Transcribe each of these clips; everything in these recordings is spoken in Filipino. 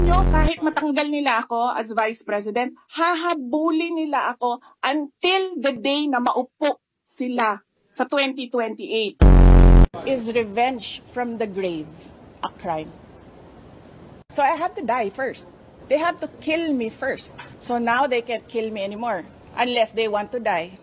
nyo, kahit matanggal nila ako as Vice President, hahabulin nila ako until the day na maupo sila sa 2028. Is revenge from the grave a crime? So I have to die first. They have to kill me first. So now they can't kill me anymore unless they want to die.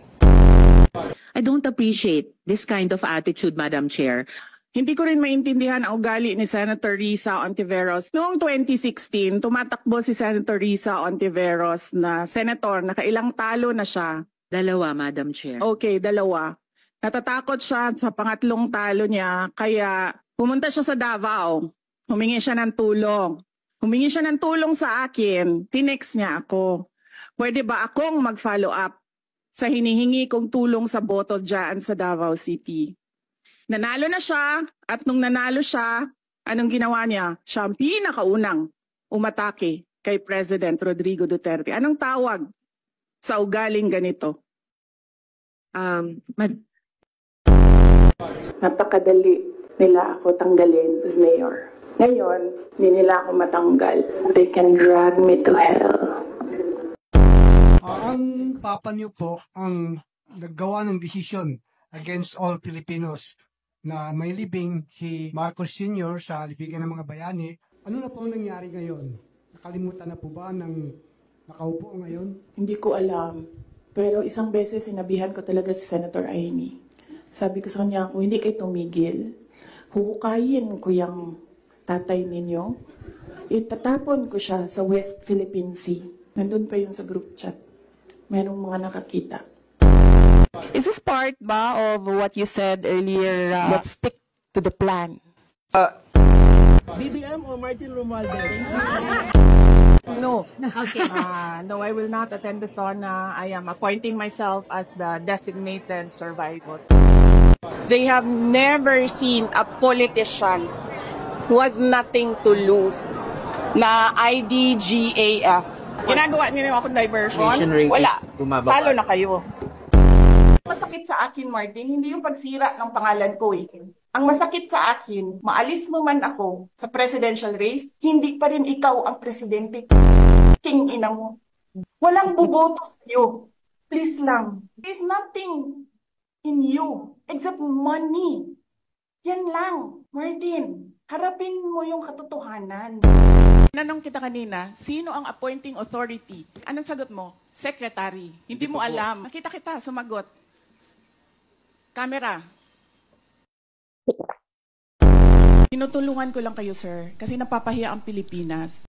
I don't appreciate this kind of attitude, Madam Chair. Hindi ko rin maintindihan ang ugali ni Senator Risa Ontiveros. Noong 2016, tumatakbo si Senator Risa Ontiveros na senator, nakailang talo na siya. Dalawa, Madam Chair. Okay, dalawa. Natatakot siya sa pangatlong talo niya, kaya pumunta siya sa Davao. Humingi siya ng tulong. Humingi siya ng tulong sa akin. Tinext niya ako. Pwede ba akong mag-follow up sa hinihingi kong tulong sa boto dyan sa Davao City? Nanalo na siya, at nung nanalo siya, anong ginawa niya? Siya ang pinakaunang umatake kay President Rodrigo Duterte. Anong tawag sa ugaling ganito? Napakadali nila ako tanggalin as mayor. Ngayon, hindi nila ako matanggal. They can drag me to hell. Ang papa niyo po ang naggawa ng desisyon against all Filipinos na may libing si Marcos Sr. sa libigan ng mga bayani. Ano na po ang nangyari ngayon? Nakalimutan na po ba ng nakaupo ngayon? Hindi ko alam. Pero isang beses sinabihan ko talaga si Senator Amy. Sabi ko sa kanya, kung hindi kayo tumigil, huhukayin ko yung tatay ninyo. Itatapon ko siya sa West Philippine Sea. Nandun pa yun sa group chat. Merong mga nakakita. Is this part ba of what you said earlier? Let's stick to the plan. BBM or Martin Romualdez? No. Okay. No, I will not attend the SONA. I am appointing myself as the designated survivor. They have never seen a politician who has nothing to lose na IDGAF. Ginagawa niyo akong diversion? Wala. Talo na kayo. Masakit sa akin, Martin, hindi yung pagsira ng pangalan ko eh. Ang masakit sa akin, maalis mo man ako sa presidential race, hindi pa rin ikaw ang presidente. King ina mo. Walang buboto sa'yo. Please lang. There's nothing in you except money. Yan lang, Martin. Harapin mo yung katotohanan. Nanong kita kanina, sino ang appointing authority? Anong sagot mo? Secretary. Hindi mo alam. Nakita kita, sumagot. Camera. Tinutulungan ko lang kayo, sir, kasi napapahiya ang Pilipinas.